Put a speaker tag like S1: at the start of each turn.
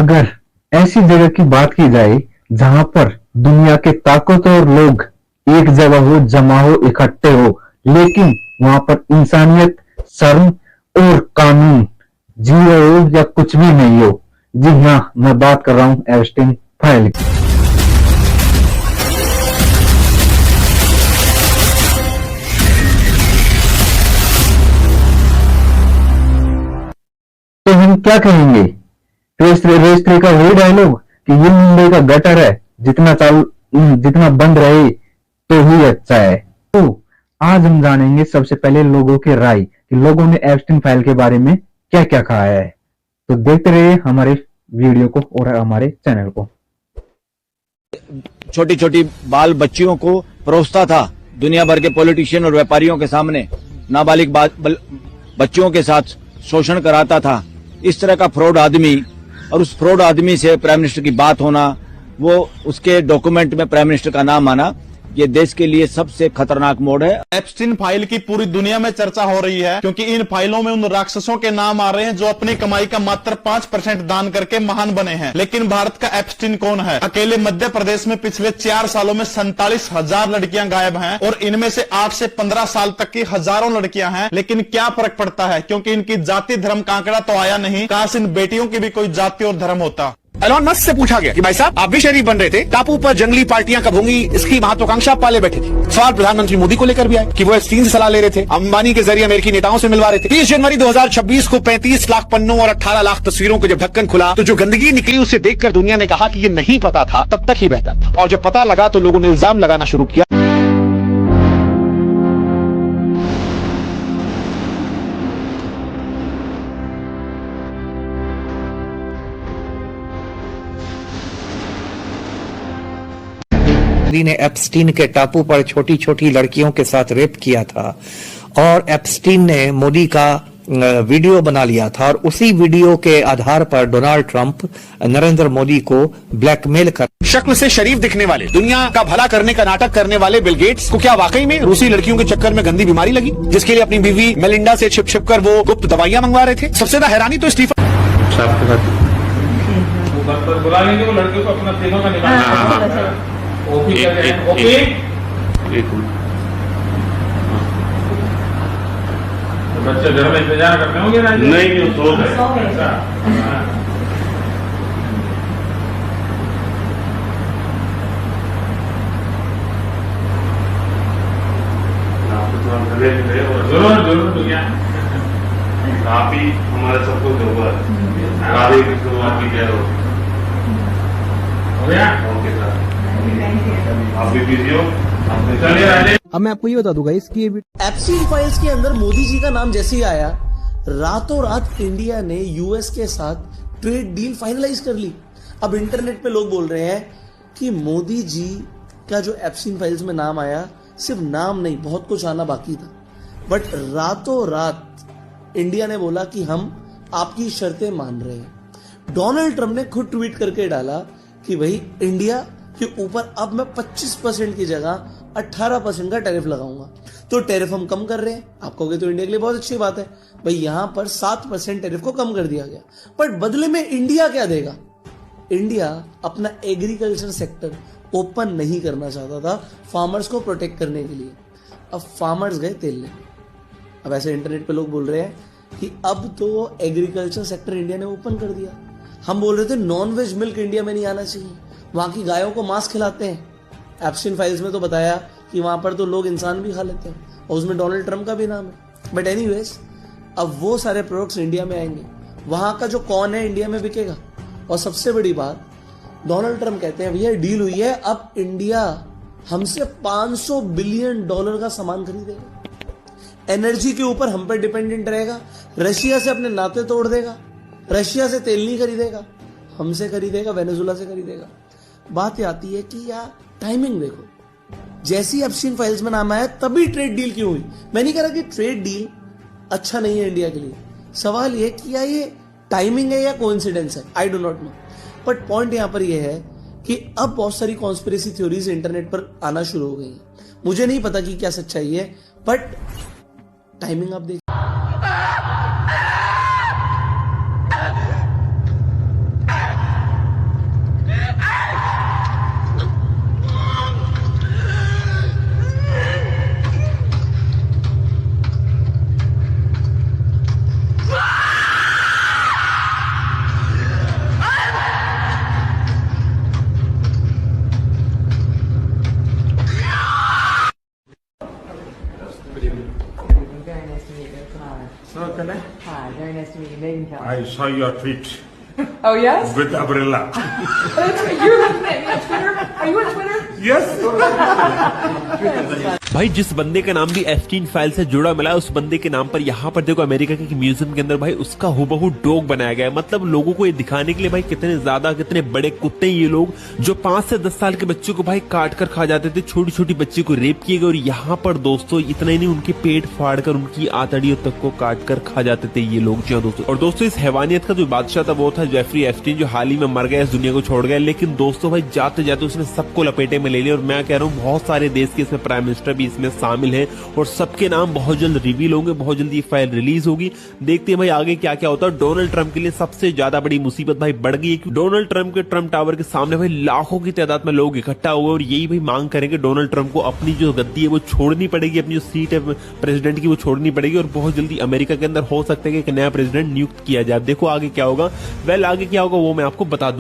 S1: अगर ऐसी जगह की बात की जाए जहां पर दुनिया के ताकतवर लोग एक जगह हो, जमा हो, इकट्ठे हो, लेकिन वहां पर इंसानियत, शर्म और कानून जीरो हो या कुछ भी नहीं हो, जी हाँ, मैं बात कर रहा हूं एप्स्टीन फाइल की। तो हम क्या कहेंगे? रेस 3 का वही डायलॉग कि ये मुंबई का गटर है, जितना बंद रहे तो ही अच्छा है। तो आज हम जानेंगे सबसे पहले लोगों की राय कि लोगों ने एप्स्टीन फाइल के बारे में क्या क्या कहा है। तो देखते रहिए हमारे वीडियो को और हमारे चैनल को।
S2: छोटी छोटी बाल बच्चियों को परोसता था दुनिया भर के पॉलिटिशियन और व्यापारियों के सामने, नाबालिग बच्चियों के साथ शोषण कराता था। इस तरह का फ्रॉड आदमी, और उस फ्रॉड आदमी से प्राइम मिनिस्टर की बात होना, वो उसके डॉक्यूमेंट में प्राइम मिनिस्टर का नाम आना, ये देश के लिए सबसे खतरनाक मोड़ है।
S3: एप्स्टीन फाइल की पूरी दुनिया में चर्चा हो रही है क्योंकि इन फाइलों में उन राक्षसों के नाम आ रहे हैं जो अपनी कमाई का मात्र 5% दान करके महान बने हैं। लेकिन भारत का एप्स्टीन कौन है? अकेले मध्य प्रदेश में पिछले 4 सालों में 47,000 लड़कियां गायब हैं और इनमें से 8 से 15 साल तक की हजारों लड़कियां हैं। लेकिन क्या फर्क पड़ता है, क्योंकि इनकी जाति धर्म का आंकड़ा तो आया नहीं। काश इन बेटियों की भी कोई जाति और धर्म होता।
S4: एलोन मस्क से पूछा गया कि भाई साहब, आप भी शरीफ बन रहे थे, टापू पर जंगली पार्टियां कब होंगी, इसकी महत्वाकांक्षा आप पाले बैठे थे। सवाल प्रधानमंत्री मोदी को लेकर भी आए कि वो एप्स्टीन से सलाह ले रहे थे, अंबानी के जरिए अमेरिकी नेताओं से मिलवा रहे थे। 30 जनवरी 2026 को 35 लाख पन्नों और 18 लाख तस्वीरों को जब ढक्कन खुला तो जो गंदगी निकली उसे देखकर दुनिया ने कहा कि ये नहीं पता था, तब तक ही बेहतर था। और जब पता लगा तो लोगों ने इल्जाम लगाना शुरू किया।
S5: ने एप्स्टीन के टापू पर छोटी छोटी लड़कियों के साथ रेप किया था और एप्स्टीन ने मोदी का वीडियो बना लिया था और उसी वीडियो के आधार पर डोनाल्ड ट्रंप नरेंद्र मोदी को ब्लैकमेल कर
S4: शक्ल से शरीफ दिखने वाले, दुनिया का भला करने का नाटक करने वाले बिल गेट्स को क्या वाकई में रूसी लड़कियों के चक्कर में गंदी बीमारी लगी, जिसके लिए अपनी बीवी मेलिंडा से छिप छिप कर वो गुप्त दवाइयां मंगवा रहे थे? सबसे ज्यादा हैरानी तो स्टीफन
S6: बुला लेंगे वो लड़कियों को अपना तीनों का निकाल बच्चे घर में इंतजार करते होंगे ना? नहीं, सो गए। जरूर भैया, आप ही हमारे सबको जरूर राधे कृष्ण आपकी जय हो गया। ओके सर, आप भी बिजी हो, चलिए राधे।
S7: अब मैं आपको ये बता दूंगा इसकी
S8: एप्स्टीन फाइल्स के अंदर मोदी जी का नाम जैसे ही आया, रातों रात इंडिया ने यूएस के साथ ट्रेड डील फाइनलाइज कर ली। अब इंटरनेट पे लोग बोल रहे हैं कि मोदी जी का जो एप्स्टीन फाइल्स में नाम आया, सिर्फ नाम नहीं, बहुत कुछ आना बाकी था। बट रातों रात इंडिया ने बोला कि हम आपकी शर्तें मान रहे हैं। डोनाल्ड ट्रंप ने खुद ट्वीट करके डाला कि भाई इंडिया के ऊपर अब मैं 25% की जगह 18% का टैरिफ लगाऊंगा। तो टैरिफ हम कम कर रहे हैं। आप कहोगे तो इंडिया के लिए बहुत अच्छी बात है, भाई यहां पर 7% टैरिफ को कम कर दिया गया। बट बदले में इंडिया क्या देगा? इंडिया अपना एग्रीकल्चर सेक्टर ओपन नहीं करना चाहता था फार्मर्स को प्रोटेक्ट करने के लिए। अब फार्मर्स गए तेल लेने। अब ऐसे इंटरनेट पे लोग बोल रहे हैं कि अब तो एग्रीकल्चर सेक्टर इंडिया ने ओपन कर दिया। हम बोल रहे थे नॉन वेज मिल्क इंडिया में नहीं आना चाहिए, वहां की गायों को मांस खिलाते हैं। एप्स्टीन फाइल्स में तो बताया कि वहां पर तो लोग इंसान भी खा लेते हैं और उसमें डोनाल्ड ट्रंप का भी नाम है। बट एनीवेज, अब वो सारे प्रोडक्ट्स इंडिया में आएंगे, वहां का जो कॉर्न है इंडिया में बिकेगा। और सबसे बड़ी बात, डोनाल्ड ट्रंप कहते हैं भैया डील हुई है, अब इंडिया हमसे $500 बिलियन का सामान खरीदेगा। एनर्जी के ऊपर हम पर डिपेंडेंट रहेगा, रशिया से अपने नाते तोड़ देगा, रशिया से तेल नहीं खरीदेगा, हमसे खरीदेगा, वेनेजुला से खरीदेगा। बात आती है कि यार टाइमिंग देखो, जैसी एप्स्टीन फाइल्स में नाम आया तभी ट्रेड डील क्यों हुई? मैं नहीं कह रहा कि ट्रेड डील अच्छा नहीं है इंडिया के लिए, सवाल ये कि क्या ये टाइमिंग है या कोइंसिडेंस है, I do not know. But point यहां पर यह है कि अब बहुत सारी कॉन्स्पिरेसी थ्योरीज इंटरनेट पर आना शुरू हो गई। मुझे नहीं पता कि क्या सच्चाई है, बट टाइमिंग आप देखिए।
S7: me, Megyn Kelly.
S6: I saw your tweet
S7: Oh, yes?
S6: with umbrella.
S7: You're looking at me on Twitter? Are you on Twitter?
S6: Yes.
S9: भाई जिस बंदे का नाम भी एप्स्टीन फाइल से जुड़ा मिला है उस बंदे के नाम पर यहाँ पर देखो अमेरिका के म्यूजियम के अंदर भाई उसका हुबहू डॉग बनाया गया है। मतलब लोगों को ये दिखाने के लिए भाई कितने बड़े कुत्ते हैं ये लोग, जो 5 से 10 साल के बच्चों को भाई काट कर खा जाते थे, छोटी छोटी बच्ची को रेप किए गए। और यहाँ पर दोस्तों इतना ही नहीं, उनके पेट फाड़ कर उनकी आतड़ियों तक को काट कर खा जाते थे ये लोग जी दोस्तों। और दोस्तों इस हैवानियत का जो बादशाह था वो था जेफरी एप्स्टीन, जो हाल ही में मर गया, इस दुनिया को छोड़ गया। लेकिन दोस्तों भाई जाते जाते उसने सबको लपेटे में ले लिया। और मैं कह रहा हूँ बहुत सारे देश के इसमें प्राइम मिनिस्टर भी इसमें शामिल है और सबके नाम बहुत जल्द रिवील होंगे, बहुत जल्द ये फाइल रिलीज होगी। देखते हैं भाई आगे क्या क्या होता है। डोनाल्ड ट्रंप के लिए सबसे ज्यादा बड़ी मुसीबत भाई बढ़ गई है क्योंकि डोनाल्ड ट्रंप के ट्रंप टावर के सामने भाई लाखों की तादाद में लोग इकट्ठा हुए और यही भाई मांग करेंगे डोनाल्ड ट्रंप को अपनी जो गद्दी है वो छोड़नी पड़ेगी, अपनी जो सीट है प्रेसिडेंट की वो छोड़नी पड़ेगी और बहुत जल्दी अमेरिका के अंदर हो सकता है कि एक नया प्रेसिडेंट नियुक्त किया जाए। देखो आगे क्या होगा, आगे क्या होगा वो मैं आपको बता दूंगा।